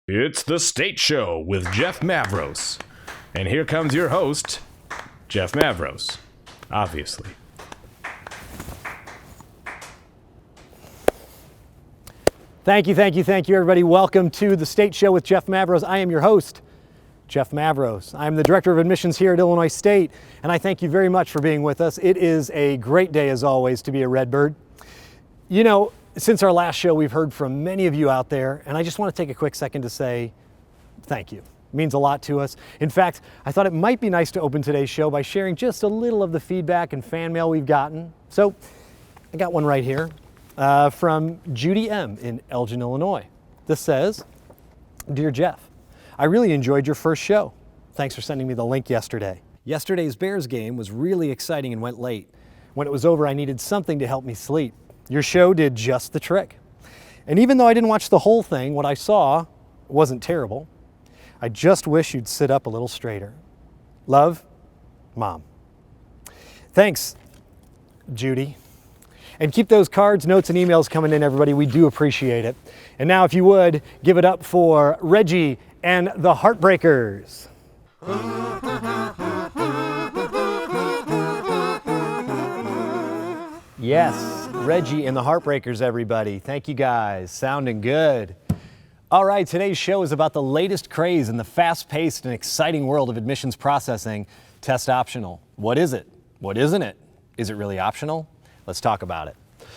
It's the State Show with Jeff Mavros. And here comes your host, Jeff Mavros, obviously. Thank you, everybody. Welcome to the State Show with Jeff Mavros. I am your host, Jeff Mavros. I'm the Director of Admissions here at Illinois State, and I thank you very much for being with us. It is a great day, as always, to be a Redbird. You know, since our last show, we've heard from many of you out there, and I just want to take a quick second to say thank you. It means a lot to us. In fact, I thought it might be nice to open today's show by sharing just a little of the feedback and fan mail we've gotten. So I got one right here from Judy M. in Elgin, Illinois. This says, "Dear Jeff, I really enjoyed your first show. Thanks for sending me the link yesterday. Yesterday's Bears game was really exciting and went late. When it was over, I needed something to help me sleep. Your show did just the trick. And even though I didn't watch the whole thing, what I saw wasn't terrible. I just wish you'd sit up a little straighter. Love, Mom." Thanks, Judy. And keep those cards, notes, and emails coming in, everybody. We do appreciate it. And now, if you would, give it up for Reggie and the Heartbreakers. Yes, Reggie and the Heartbreakers, everybody. Thank you guys. Sounding good. All right, today's show is about the latest craze in the fast-paced and exciting world of admissions processing, test optional. What is it? What isn't it? Is it really optional? Let's talk about it.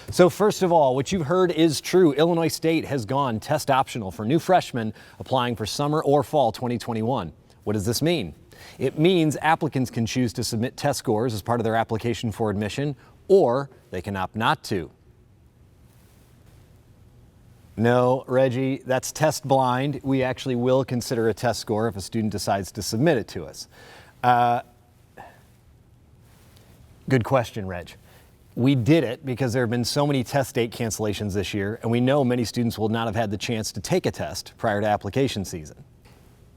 So first of all, what you've heard is true. Illinois State has gone test optional for new freshmen applying for summer or fall 2021. What does this mean? It means applicants can choose to submit test scores as part of their application for admission, or they can opt not to. No, Reggie, that's test blind. We actually will consider a test score if a student decides to submit it to us. Good question, Reg. We did it because there have been so many test date cancellations this year, and we know many students will not have had the chance to take a test prior to application season.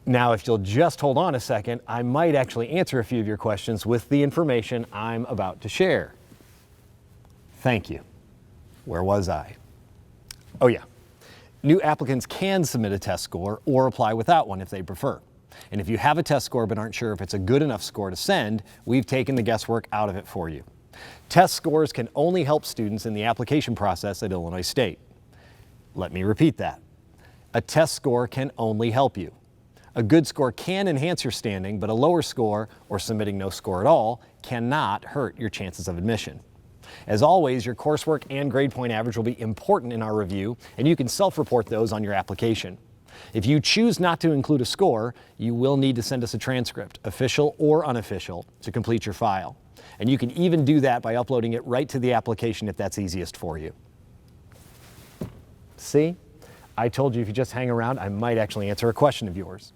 Now, if you'll just hold on a second, I might actually answer a few of your questions with the information I'm about to share. Thank you. Where was I? Oh yeah. New applicants can submit a test score or apply without one if they prefer. And if you have a test score but aren't sure if it's a good enough score to send, we've taken the guesswork out of it for you. Test scores can only help students in the application process at Illinois State. Let me repeat that. A test score can only help you. A good score can enhance your standing, but a lower score, or submitting no score at all, cannot hurt your chances of admission. As always, your coursework and grade point average will be important in our review, and you can self-report those on your application. If you choose not to include a score, you will need to send us a transcript, official or unofficial, to complete your file. And you can even do that by uploading it right to the application if that's easiest for you. See? I told you if you just hang around, I might actually answer a question of yours.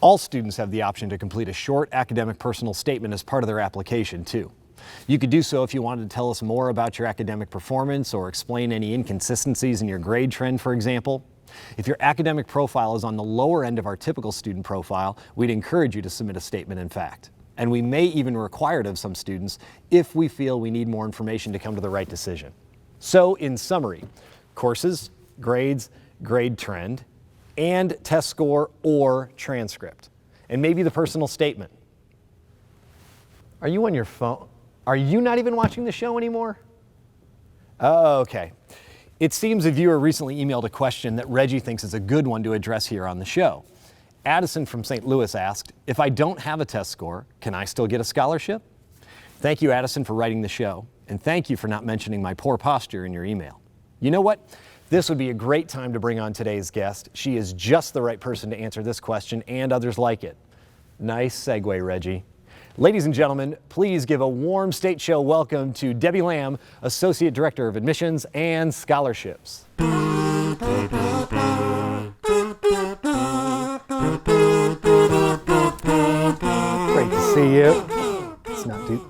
All students have the option to complete a short academic personal statement as part of their application, too. You could do so if you wanted to tell us more about your academic performance or explain any inconsistencies in your grade trend, for example. If your academic profile is on the lower end of our typical student profile, we'd encourage you to submit a statement in fact. And we may even require it of some students if we feel we need more information to come to the right decision. So in summary, courses, grades, grade trend, and test score or transcript. And maybe the personal statement. Are you on your phone? Are you not even watching the show anymore? Oh, okay. It seems a viewer recently emailed a question that Reggie thinks is a good one to address here on the show. Addison from St. Louis asked, if I don't have a test score, can I still get a scholarship? Thank you, Addison, for writing the show, and thank you for not mentioning my poor posture in your email. You know what? This would be a great time to bring on today's guest. She is just the right person to answer this question and others like it. Nice segue, Reggie. Ladies and gentlemen, please give a warm State Show welcome to Debbie Lamb, Associate Director of Admissions and Scholarships. Great to see you. It's not too.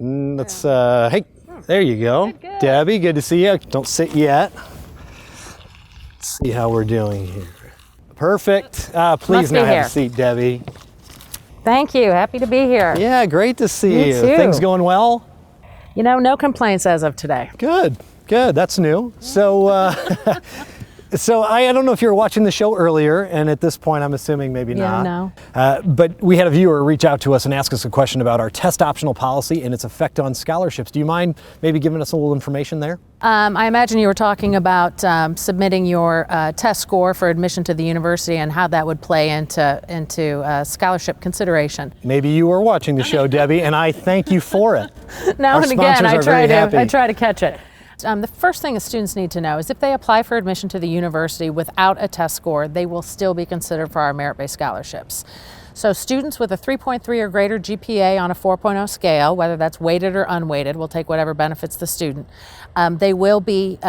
Let's, hey, there you go. Good. Debbie, good to see you. Don't sit yet. Let's see how we're doing here. Perfect. Please now have a seat, Debbie. Thank you. Happy to be here. Yeah, great to see you. Too. Things going well? You know, no complaints as of today. Good. That's new. So So I don't know if you were watching the show earlier, and at this point I'm assuming maybe Yeah, not. no. But we had a viewer reach out to us and ask us a question about our test optional policy and its effect on scholarships. Do you mind maybe giving us a little information there? I imagine you were talking about submitting your test score for admission to the university and how that would play into scholarship consideration. Maybe you were watching the show, Debbie, and I thank you for it. Now Our and again, sponsors are very happy. I try to catch it. The first thing the students need to know is if they apply for admission to the university without a test score, they will still be considered for our merit-based scholarships. So students with a 3.3 or greater GPA on a 4.0 scale, whether that's weighted or unweighted, we'll take whatever benefits the student, they will be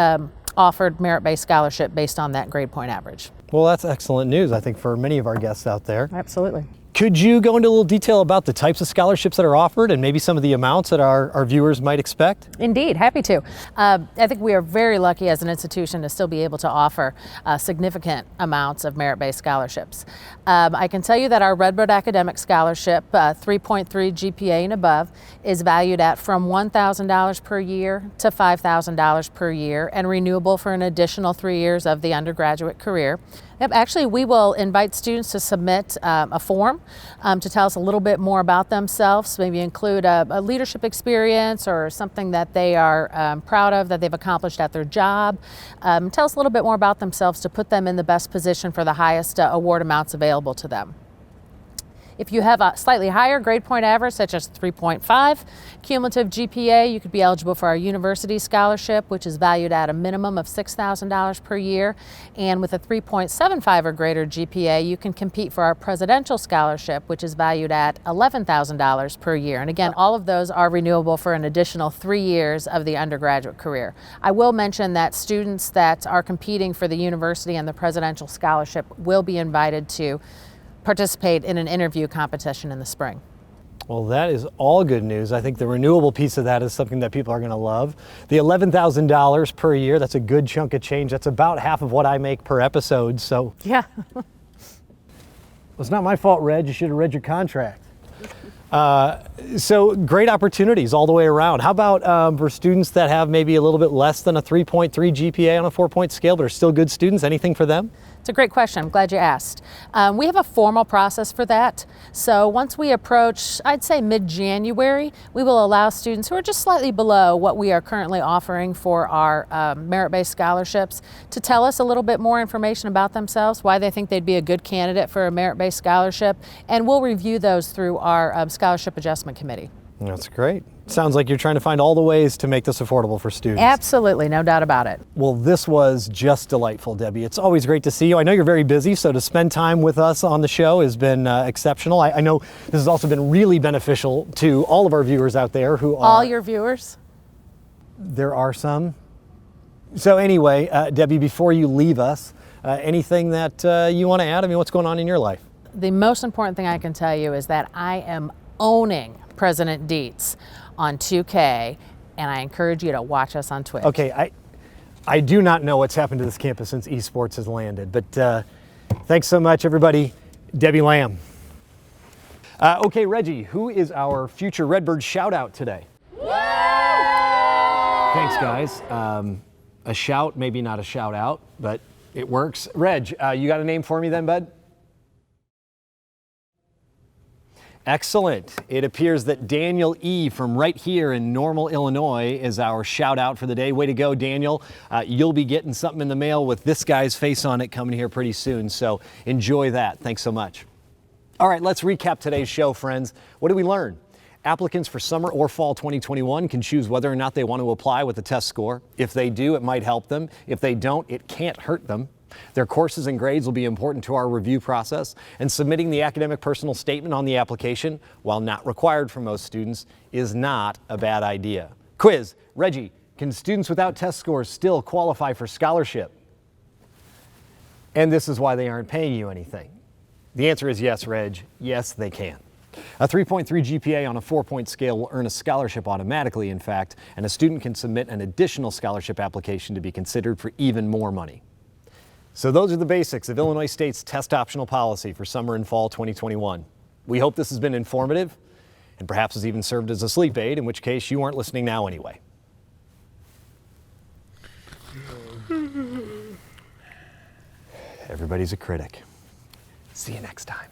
offered merit-based scholarship based on that grade point average. Well, that's excellent news, I think, for many of our guests out there. Absolutely. Could you go into a little detail about the types of scholarships that are offered and maybe some of the amounts that our viewers might expect? Indeed, happy to. I think we are very lucky as an institution to still be able to offer significant amounts of merit-based scholarships. I can tell you that our Redbird Academic Scholarship, 3.3 GPA and above, is valued at from $1,000 per year to $5,000 per year and renewable for an additional 3 years of the undergraduate career. Yep, actually, we will invite students to submit a form to tell us a little bit more about themselves, maybe include a leadership experience or something that they are proud of that they've accomplished at their job. Tell us a little bit more about themselves to put them in the best position for the highest award amounts available to them. If you have a slightly higher grade point average, such as 3.5 cumulative GPA, you could be eligible for our university scholarship, which is valued at a minimum of $6,000 per year. And with a 3.75 or greater GPA, you can compete for our presidential scholarship, which is valued at $11,000 per year. And again, all of those are renewable for an additional 3 years of the undergraduate career. I will mention that students that are competing for the university and the presidential scholarship will be invited to participate in an interview competition in the spring. Well, that is all good news. I think the renewable piece of that is something that people are going to love. The $11,000 per year, that's a good chunk of change. That's about half of what I make per episode. So Yeah. Well, it's not my fault, Reg. You should have read your contract. So great opportunities all the way around. How about for students that have maybe a little bit less than a 3.3 GPA on a 4-point scale, but are still good students? Anything for them? It's a great question. I'm glad you asked. We have a formal process for that. So once we approach, I'd say mid-January, we will allow students who are just slightly below what we are currently offering for our merit-based scholarships to tell us a little bit more information about themselves, why they think they'd be a good candidate for a merit-based scholarship, and we'll review those through our Scholarship Adjustment Committee. That's great. Sounds like you're trying to find all the ways to make this affordable for students. Absolutely, no doubt about it. Well, this was just delightful, Debbie. It's always great to see you. I know you're very busy, so to spend time with us on the show has been exceptional. I know this has also been really beneficial to all of our viewers out there who are... All your viewers? There are some. So anyway, Debbie, before you leave us, anything that you want to add? I mean, what's going on in your life? The most important thing I can tell you is that I am owning President Dietz on 2K, and I encourage you to watch us on Twitch. Okay, I do not know what's happened to this campus since esports has landed, but thanks so much, everybody. Debbie Lamb. Okay, Reggie, who is our future Redbird Shoutout today? Thanks, guys. A shout, maybe not a shout out, but it works. Reg, you got a name for me then, bud? Excellent. It appears that Daniel E. from right here in Normal, Illinois is our shout out for the day. Way to go, Daniel. You'll be getting something in the mail with this guy's face on it coming here pretty soon, so enjoy that. Thanks so much. All right, let's recap today's show, friends. What did we learn? Applicants for summer or fall 2021 can choose whether or not they want to apply with a test score. If they do, it might help them. If they don't, it can't hurt them. Their courses and grades will be important to our review process, and submitting the academic personal statement on the application, while not required for most students, is not a bad idea. Quiz, Reggie, can students without test scores still qualify for scholarship? And this is why they aren't paying you anything. The answer is yes, Reg. Yes, they can. A 3.3 GPA on a 4-point scale will earn a scholarship automatically, in fact, and a student can submit an additional scholarship application to be considered for even more money. So those are the basics of Illinois State's test optional policy for summer and fall 2021. We hope this has been informative and perhaps has even served as a sleep aid, in which case you aren't listening now anyway. Everybody's a critic. See you next time.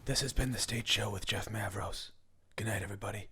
This has been The State Show with Jeff Mavros. Good night, everybody.